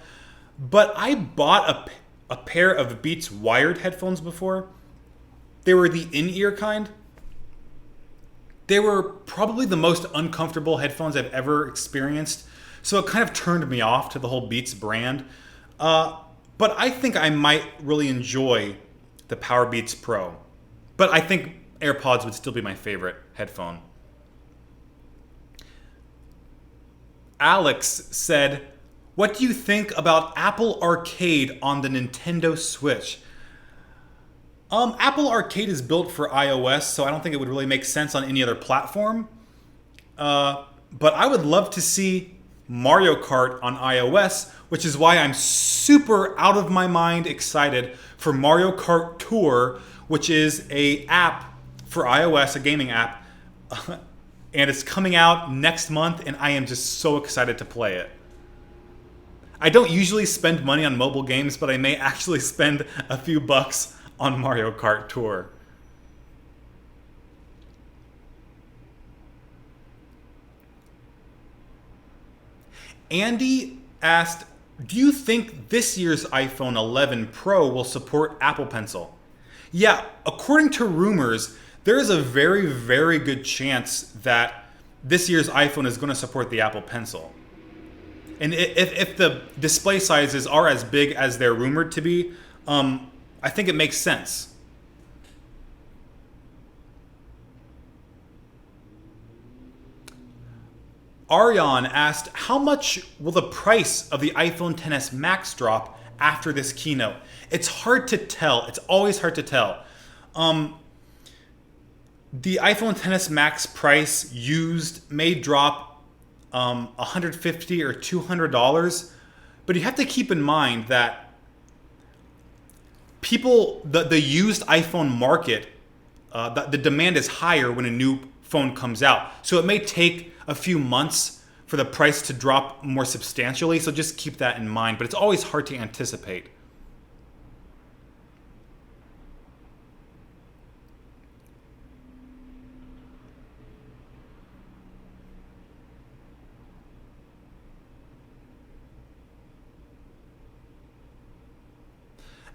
But I bought a pair of Beats wired headphones before. They were the in-ear kind. They were probably the most uncomfortable headphones I've ever experienced. So it kind of turned me off to the whole Beats brand. But I think I might really enjoy the Powerbeats Pro. But I think AirPods would still be my favorite headphone. Alex said, what do you think about Apple Arcade on the Nintendo Switch? Apple Arcade is built for iOS, so I don't think it would really make sense on any other platform. But I would love to see Mario Kart on iOS, which is why I'm super out of my mind excited for Mario Kart Tour, which is an app for iOS, a gaming app. And it's coming out next month, and I am just so excited to play it. I don't usually spend money on mobile games, but I may actually spend a few bucks on Mario Kart Tour. Andy asked, do you think this year's iPhone 11 Pro will support Apple Pencil? Yeah, according to rumors, there is a very, very good chance that this year's iPhone is going to support the Apple Pencil. And if the display sizes are as big as they're rumored to be, I think it makes sense. Aryan asked, how much will the price of the iPhone XS Max drop after this keynote? It's hard to tell. It's always hard to tell. The iPhone XS Max price used may drop $150 or $200, but you have to keep in mind that the used iPhone market, the demand is higher when a new phone comes out. So it may take a few months for the price to drop more substantially. So just keep that in mind, but it's always hard to anticipate.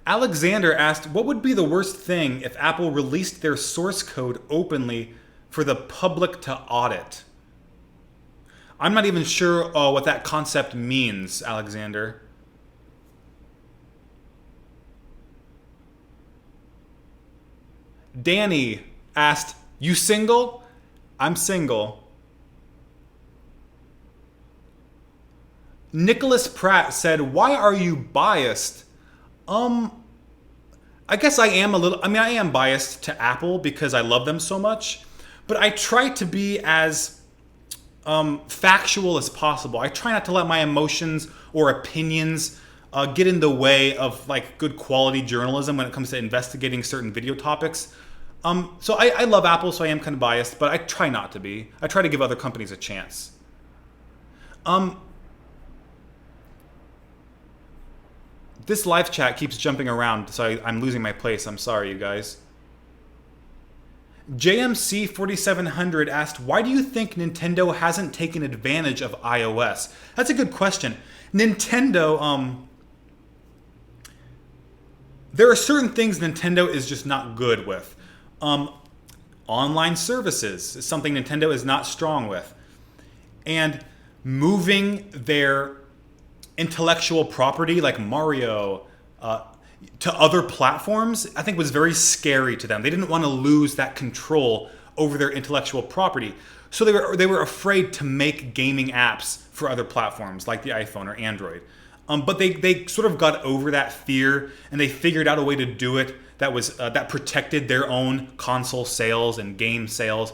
Alexander asked, what would be the worst thing if Apple released their source code openly for the public to audit? I'm not even sure what that concept means, Alexander. Danny asked, you single? I'm single. Nicholas Pratt said, why are you biased? I guess I am biased to Apple because I love them so much, but I try to be as factual as possible. I try not to let my emotions or opinions get in the way of like good quality journalism when it comes to investigating certain video topics. So I love Apple, so I am kind of biased, but I try not to be. I try to give other companies a chance. This live chat keeps jumping around, so I'm losing my place. I'm sorry, you guys. JMC 4700 asked, why do you think Nintendo hasn't taken advantage of iOS? That's a good question. Nintendo, there are certain things Nintendo is just not good with. Online services is something Nintendo is not strong with. And moving their intellectual property like Mario to other platforms, I think was very scary to them. They didn't want to lose that control over their intellectual property. So they were afraid to make gaming apps for other platforms like the iPhone or Android. But they sort of got over that fear, and they figured out a way to do it that protected their own console sales and game sales.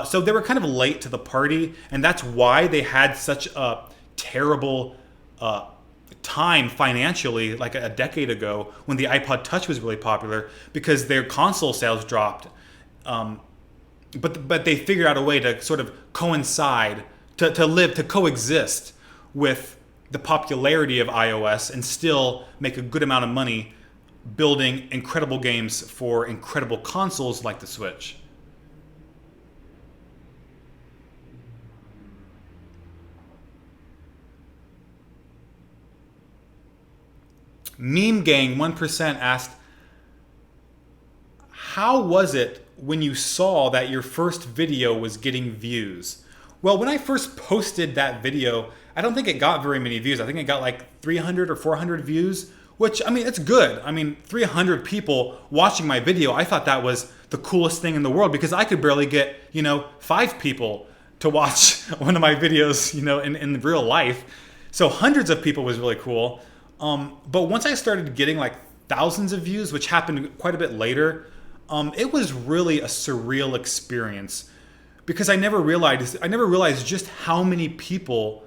So they were kind of late to the party, and that's why they had such a terrible time financially, like a decade ago when the iPod Touch was really popular, because their console sales dropped. But they figured out a way to sort of coincide, to coexist with the popularity of iOS and still make a good amount of money building incredible games for incredible consoles like the Switch. Meme Gang 1% asked, how was it when you saw that your first video was getting views? Well, when I first posted that video, I don't think it got very many views. I think it got like 300 or 400 views, which, I mean, it's good. I mean, 300 people watching my video, I thought that was the coolest thing in the world because I could barely get, 5 people to watch one of my videos, in real life. So hundreds of people was really cool. But once I started getting like thousands of views, which happened quite a bit later, it was really a surreal experience because I never realized just how many people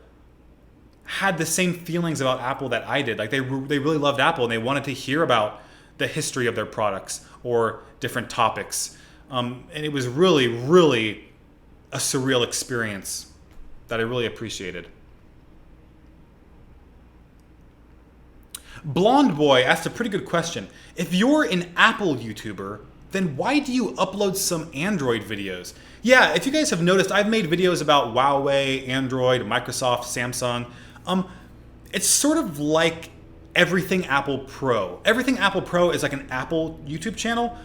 had the same feelings about Apple that I did. Like they really loved Apple and they wanted to hear about the history of their products or different topics. And it was really, really a surreal experience that I really appreciated. Blonde Boy asked a pretty good question. If you're an Apple YouTuber, then why do you upload some Android videos? Yeah, if you guys have noticed, I've made videos about Huawei, Android, Microsoft, Samsung. It's sort of like Everything Apple Pro. Everything Apple Pro is like an Apple YouTube channel,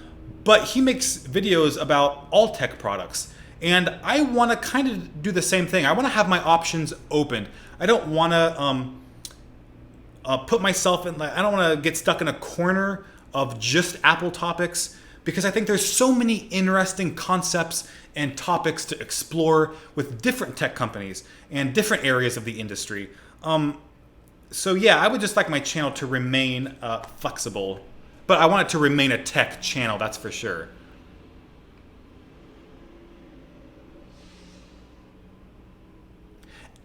but he makes videos about all tech products. And I want to kind of do the same thing. I want to have my options open. I don't want to put myself in. I don't want to get stuck in a corner of just Apple topics, because I think there's so many interesting concepts and topics to explore with different tech companies and different areas of the industry. So yeah, I would just like my channel to remain flexible, but I want it to remain a tech channel, that's for sure.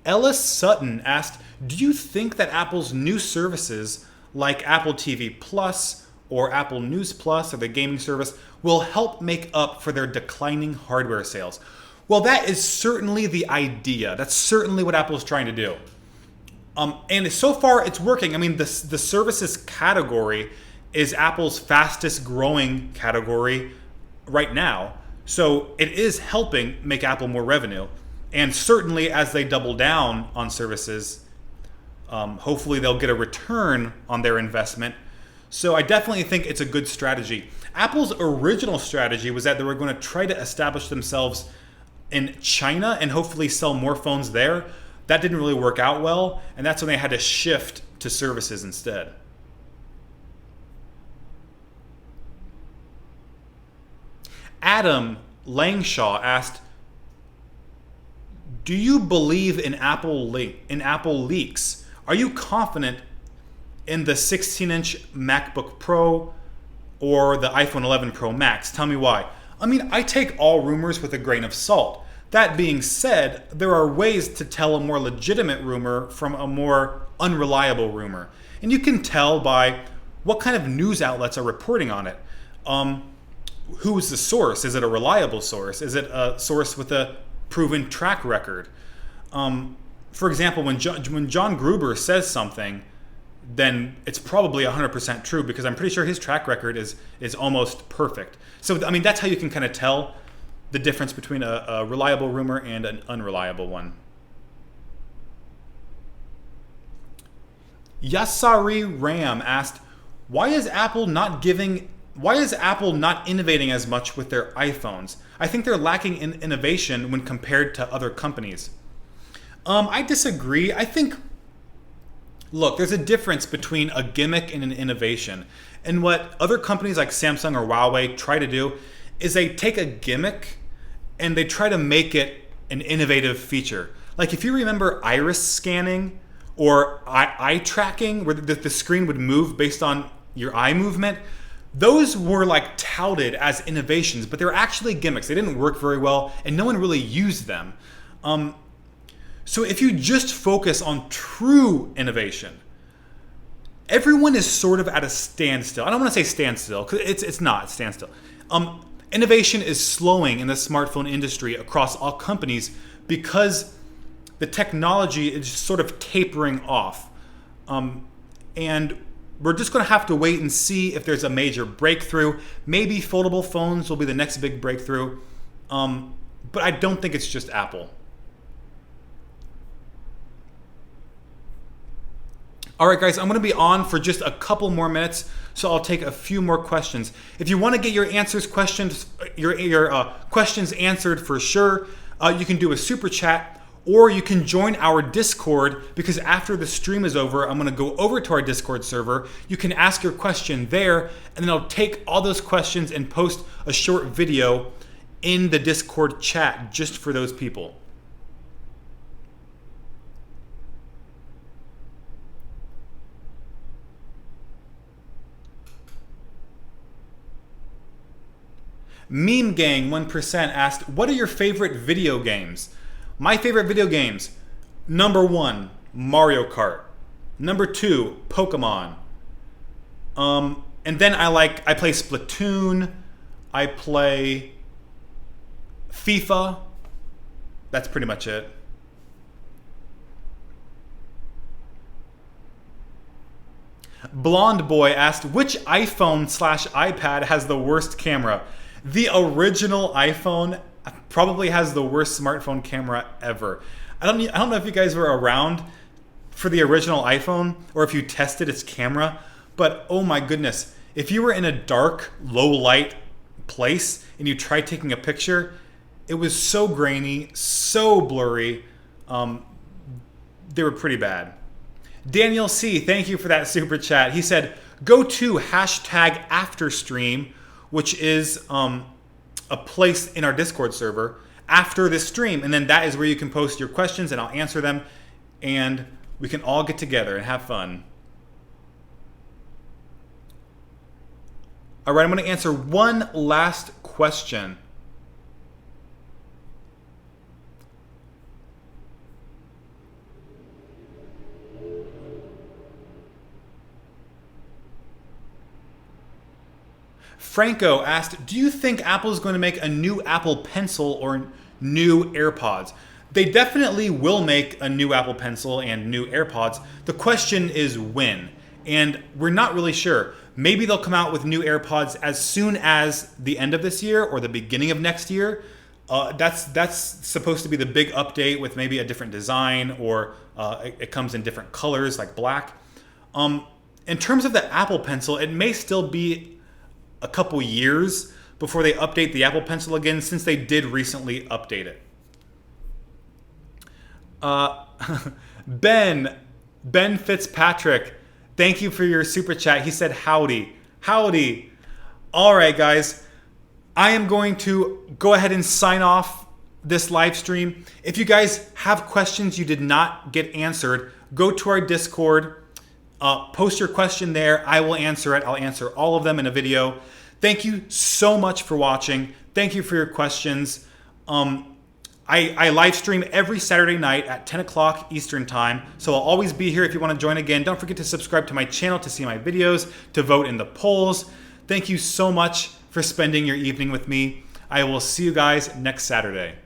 Ellis Sutton asked, do you think that Apple's new services like Apple TV Plus or Apple News Plus or the gaming service will help make up for their declining hardware sales? Well, that is certainly the idea. That's certainly what Apple is trying to do. And so far, it's working. I mean, the services category is Apple's fastest growing category right now. So it is helping make Apple more revenue. And certainly as they double down on services, hopefully they'll get a return on their investment. So I definitely think it's a good strategy. Apple's original strategy was that they were going to try to establish themselves in China and hopefully sell more phones there. That didn't really work out well, and that's when they had to shift to services instead. Adam Langshaw asked, do you believe in Apple leaks? Are you confident in the 16-inch MacBook Pro or the iPhone 11 Pro Max? Tell me why. I mean, I take all rumors with a grain of salt. That being said, there are ways to tell a more legitimate rumor from a more unreliable rumor. And you can tell by what kind of news outlets are reporting on it. Who is the source? Is it a reliable source? Is it a source with a proven track record? For example, when John Gruber says something, then it's probably 100% true, because I'm pretty sure his track record is almost perfect. So, I mean, that's how you can kind of tell the difference between a reliable rumor and an unreliable one. Yasari Ram asked, why is Apple not innovating as much with their iPhones? I think they're lacking in innovation when compared to other companies. I disagree. I think, look, there's a difference between a gimmick and an innovation. And what other companies like Samsung or Huawei try to do is they take a gimmick and they try to make it an innovative feature. Like if you remember iris scanning or eye tracking, where the screen would move based on your eye movement, those were like touted as innovations, but they were actually gimmicks. They didn't work very well and no one really used them. So if you just focus on true innovation, everyone is sort of at a standstill. I don't want to say standstill, because it's not standstill. Innovation is slowing in the smartphone industry across all companies because the technology is sort of tapering off. And we're just going to have to wait and see if there's a major breakthrough. Maybe foldable phones will be the next big breakthrough. But I don't think it's just Apple. All right, guys, I'm going to be on for just a couple more minutes, so I'll take a few more questions. If you want to get your questions answered for sure, you can do a super chat, or you can join our Discord, because after the stream is over, I'm going to go over to our Discord server. You can ask your question there, and then I'll take all those questions and post a short video in the Discord chat just for those people. Meme Gang 1% asked, what are your favorite video games? My favorite video games: number 1, Mario Kart. Number 2, Pokemon. And then I play Splatoon. I play FIFA. That's pretty much it. Blonde Boy asked, which iPhone/iPad has the worst camera? The original iPhone probably has the worst smartphone camera ever. I don't know if you guys were around for the original iPhone or if you tested its camera, but oh my goodness, if you were in a dark, low light place and you tried taking a picture, it was so grainy, so blurry. they were pretty bad. Daniel C, thank you for that super chat. He said, go to hashtag #AfterStream, which is a place in our Discord server after this stream. And then that is where you can post your questions and I'll answer them. And we can all get together and have fun. All right, I'm going to answer one last question. Franco asked, do you think Apple is going to make a new Apple Pencil or new AirPods? They definitely will make a new Apple Pencil and new AirPods. The question is when, and we're not really sure. Maybe they'll come out with new AirPods as soon as the end of this year or the beginning of next year. That's supposed to be the big update with maybe a different design, or it comes in different colors like black. In terms of the Apple Pencil, it may still be a couple years before they update the Apple Pencil again, since they did recently update it. Ben Fitzpatrick, thank you for your super chat. He said howdy. Howdy. All right, guys. I am going to go ahead and sign off this live stream. If you guys have questions you did not get answered, go to our Discord. Post your question there. I will answer it. I'll answer all of them in a video. Thank you so much for watching. Thank you for your questions. I live stream every Saturday night at 10 o'clock Eastern time, so I'll always be here if you want to join again. Don't forget to subscribe to my channel to see my videos, to vote in the polls. Thank you so much for spending your evening with me. I will see you guys next Saturday.